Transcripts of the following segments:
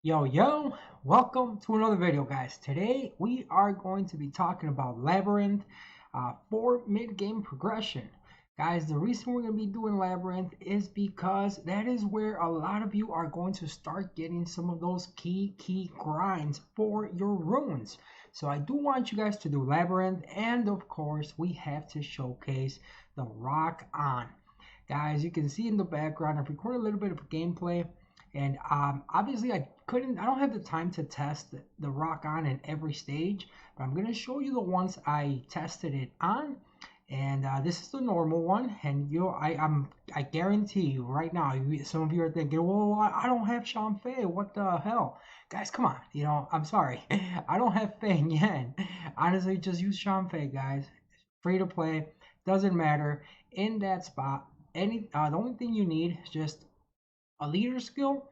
Yo, welcome to another video, guys. Today we are going to be talking about Labyrinth for mid-game progression. Guys, the reason we're going to be doing Labyrinth is because that is where a lot of you are going to start getting some of those key grinds for your runes. So I do want you guys to do Labyrinth, and of course we have to showcase the Raoq on. Guys, you can see in the background, I've recorded a little bit of gameplay. And obviously I don't have the time to test the Raoq on in every stage, but I'm going to show you the ones I tested it on. And this is the normal one, and I guarantee you right now, some of you are thinking, well, I don't have Shanfei, what the hell? Guys, come on, I'm sorry. I don't have Feng Yan. Honestly, just use Shanfei, guys. Free to play, doesn't matter. In that spot, the only thing you need is just a leader skill,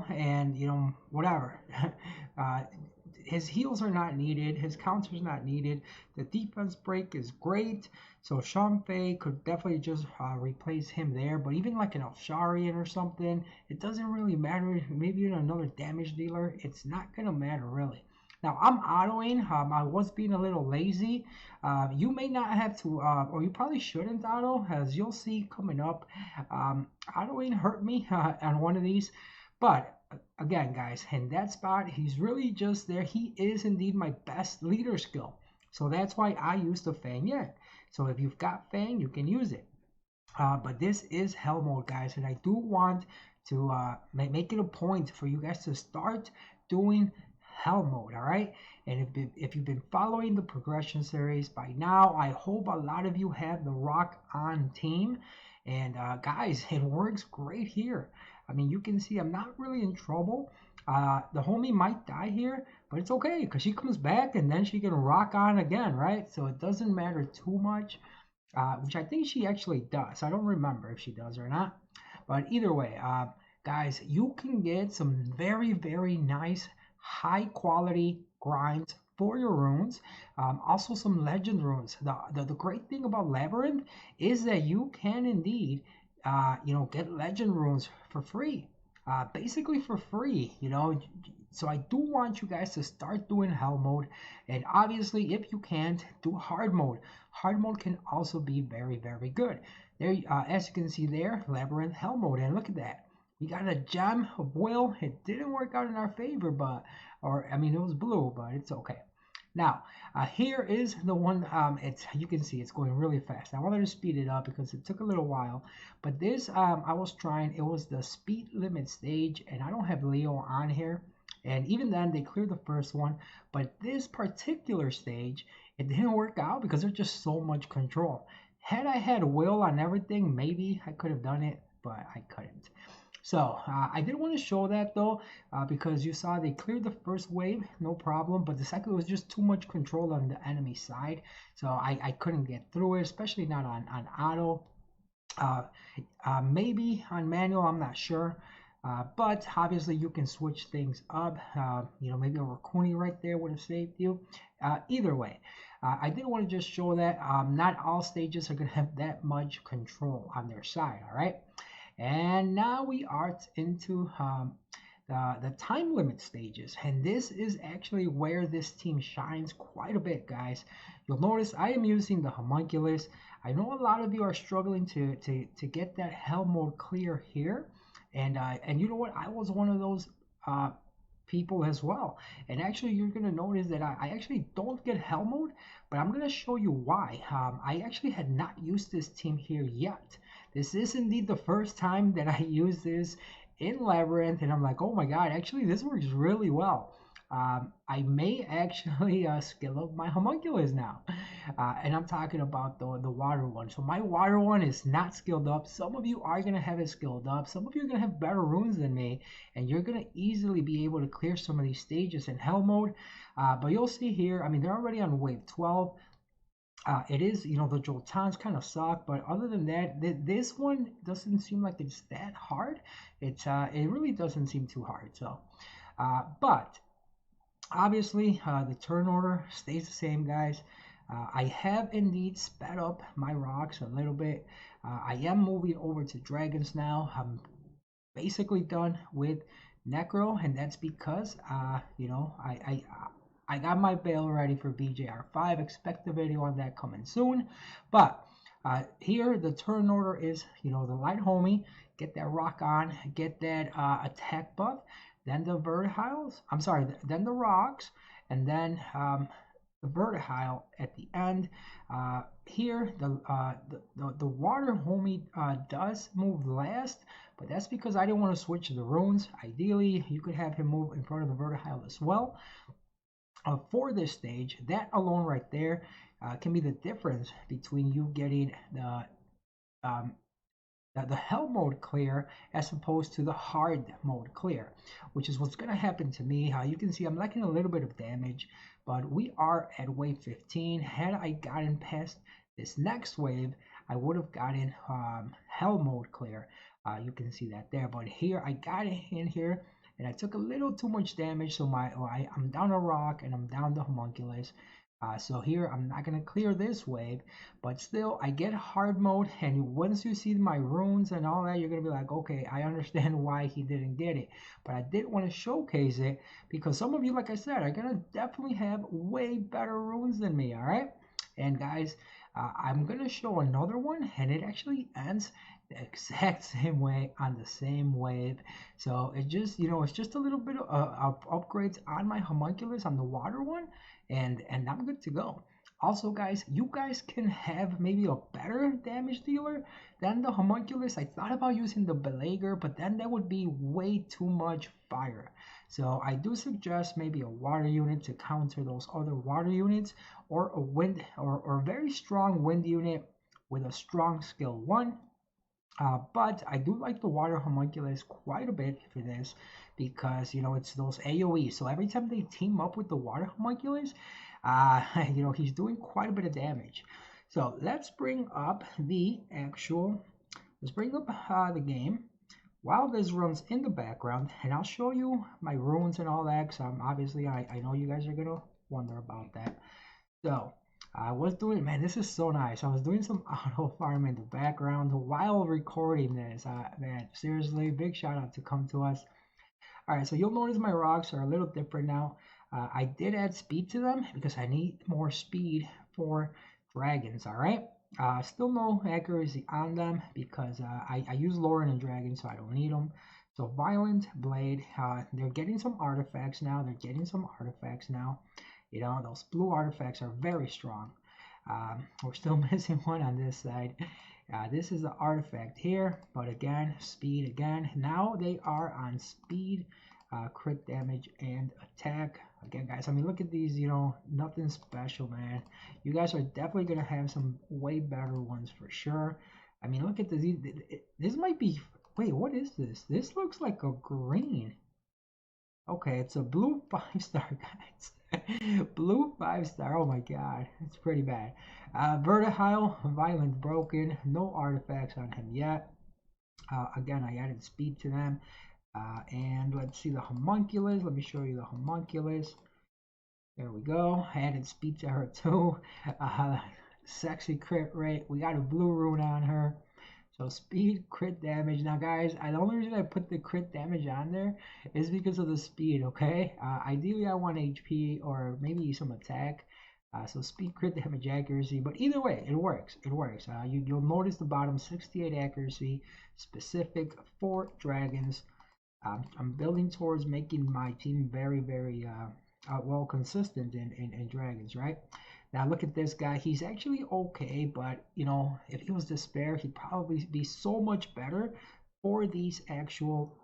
and whatever. uh, his heals are not needed, his counters not needed. The defense break is great, so Shanfei could definitely just replace him there. But even like an Elsharian or something, it doesn't really matter. Maybe even another damage dealer, it's not gonna matter really. Now I'm autoing. I was being a little lazy. You may not have to, or you probably shouldn't auto, as you'll see coming up. Autoing hurt me on one of these, but again, guys, in that spot, he's really just there. He is indeed my best leader skill, so that's why I use the Fang Yan. So if you've got Fang, you can use it. But this is hell mode, guys, and I do want to make it a point for you guys to start doing hell mode. All right, and if you've been following the progression series by now, I hope a lot of you have the Raoq on team. And guys, it works great here. I mean, you can see I'm not really in trouble. The homie might die here, but it's okay because she comes back and then she can rock on again, right? So it doesn't matter too much, which I think she actually does. I don't remember if she does or not. But either way, guys, you can get some very nice high quality grinds for your runes. Also some legend runes. The great thing about Labyrinth is that you can indeed get legend runes for free, basically for free. So I do want you guys to start doing hell mode, and obviously if you can't, do hard mode. Hard mode can also be very good. There, as you can see there, Labyrinth hell mode, and look at that. We got a gem of will. It didn't work out in our favor, but, or I mean, it was blue, but it's okay. Now, here is the one. You can see it's going really fast. I wanted to speed it up because it took a little while, but this I was trying. It was the speed limit stage, and I don't have Leo on here. And even then, they cleared the first one. But this particular stage, it didn't work out because there's just so much control. Had I had will on everything, maybe I could have done it, but I couldn't. So I did want to show that though, because you saw they cleared the first wave, no problem, but the second was just too much control on the enemy side, so I couldn't get through it, especially not on auto. Uh, Maybe on manual, I'm not sure. But obviously you can switch things up. Maybe a Rakuni right there would have saved you. Either way, I did want to just show that not all stages are going to have that much control on their side, all right? And now we are into the time limit stages. And this is actually where this team shines quite a bit, guys. You'll notice I am using the homunculus. I know a lot of you are struggling to get that hell mode clear here. And you know what? I was one of those people as well. And actually, you're going to notice that I actually don't get hell mode, but I'm going to show you why. I actually had not used this team here yet. This is indeed the first time that I use this in Labyrinth, and I'm like, oh my god, actually this works really well. I may actually skill up my homunculus now. And I'm talking about the water one. So my water one is not skilled up. Some of you are going to have it skilled up. Some of you are going to have better runes than me. And you're going to easily be able to clear some of these stages in hell mode. But you'll see here, I mean, they're already on wave 12. It is, the Joltans kind of suck, but other than that, this one doesn't seem like it's that hard. It really doesn't seem too hard. So, but obviously, the turn order stays the same, guys. I have indeed sped up my rocks a little bit. I am moving over to dragons now. I'm basically done with Necro, and that's because you know, I got my bail ready for BJR5. Expect the video on that coming soon. But here the turn order is, you know, the light homie, get that rock on, get that attack buff, then the vertiles. I'm sorry, then the rocks, and then the vertile at the end. Here the water homie does move last, but that's because I didn't want to switch the runes. Ideally, you could have him move in front of the vertile as well. For this stage, that alone right there can be the difference between you getting um, the hell mode clear as opposed to the hard mode clear, which is what's going to happen to me. You can see I'm lacking a little bit of damage, but we are at wave 15. Had I gotten past this next wave, I would have gotten hell mode clear. You can see that there, but here I got it in here and I took a little too much damage, so I'm down a Raoq and I'm down the homunculus. So here I'm not going to clear this wave, but still I get hard mode, and once you see my runes and all that, you're going to be like, okay, I understand why he didn't get it. But I did want to showcase it because some of you, like I said, are going to definitely have way better runes than me, all right? And guys, I'm going to show another one, and it actually ends the exact same way on the same wave. So it just, you know, it's just a little bit of upgrades on my homunculus on the water one, and I'm good to go. Also, guys, you guys can have maybe a better damage dealer than the homunculus. I thought about using the belager, but then that would be way too much fire. So I do suggest maybe a water unit to counter those other water units, or a wind or a very strong wind unit with a strong skill 1. But I do like the water homunculus quite a bit for this because, you know, it's those AoE. So every time they team up with the water homunculus, you know, he's doing quite a bit of damage. So let's bring up the the game while this runs in the background, and I'll show you my runes and all that. So obviously I know you guys are gonna wonder about that. So I was doing, man, this is so nice. I was doing some auto farm in the background while recording this. Man, seriously, big shout out to Come To Us. All right, so you'll notice my rocks are a little different now. I did add speed to them because I need more speed for dragons, all right? Still no accuracy on them because I use Lauren and Dragon, so I don't need them. So Violent Blade, they're getting some artifacts now. You know, those blue artifacts are very strong. We're still missing one on this side. This is the artifact here, but again, speed again. Now they are on speed, crit damage, and attack. Again, guys, I mean, look at these, you know, nothing special, man. You guys are definitely going to have some way better ones for sure. I mean, look at this. This might be, wait, what is this? This looks like a green. Okay, it's a blue 5-star, guys. Blue 5-star. Oh my god, it's pretty bad. Vertile, Violent Broken. No artifacts on him yet. Again, I added speed to them. And let's see the homunculus. Let me show you the homunculus. There we go. I added speed to her too. Sexy crit rate. We got a blue rune on her. So speed, crit damage. Now, guys, the only reason I put the crit damage on there is because of the speed, okay? Ideally, I want HP or maybe some attack. So speed, crit damage, accuracy. But either way, it works. It works. You'll notice the bottom 68 accuracy, specific for dragons. I'm building towards making my team very, very well consistent in dragons, right? Now look at this guy. He's actually okay, but you know, if he was despair, he'd probably be so much better for these actual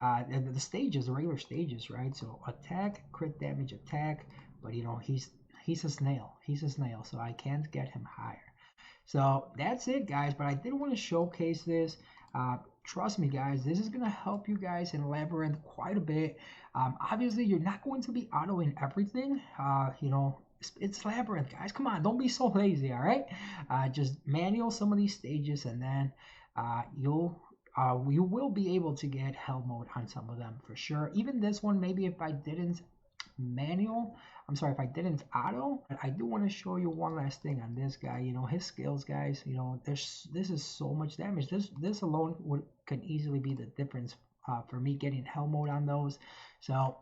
the stages, the regular stages, right? So attack, crit damage, attack, but you know, he's a snail. He's a snail, so I can't get him higher. So that's it, guys. But I did want to showcase this. Trust me, guys, this is going to help you guys in Labyrinth quite a bit. Obviously, you're not going to be autoing everything. You know, it's Labyrinth, guys. Come on, don't be so lazy, all right? Just manual some of these stages, and then you will be able to get hell mode on some of them for sure. Even this one, maybe if I didn't if I didn't auto. But I do want to show you one last thing on this guy. You know, his skills, guys. You know, this is so much damage. This alone could easily be the difference for me getting hell mode on those. So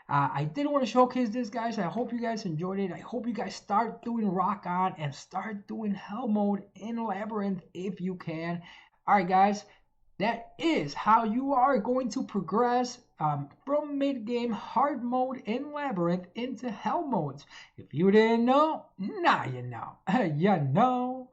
I did want to showcase this, guys. I hope you guys enjoyed it. I hope you guys start doing Raoq on and start doing hell mode in Labyrinth if you can. All right, guys. That is how you are going to progress from mid-game hard mode in Labyrinth into hell modes. If you didn't know, now you know. You know.